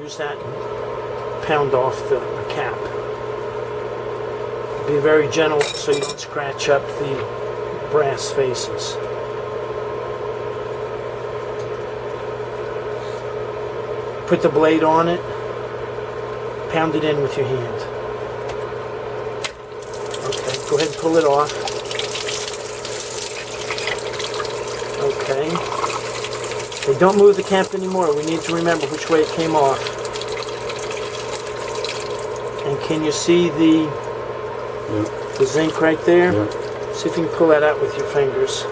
use that and pound off the cap. Be very gentle so you don't scratch up the brass faces. Put the blade on it, pound it in with your hand. Okay, go ahead and pull it off. Okay. Okay, don't move the cap anymore. We need to remember which way it came off. And can you see the zinc right there? Yeah. See if you can pull that out with your fingers.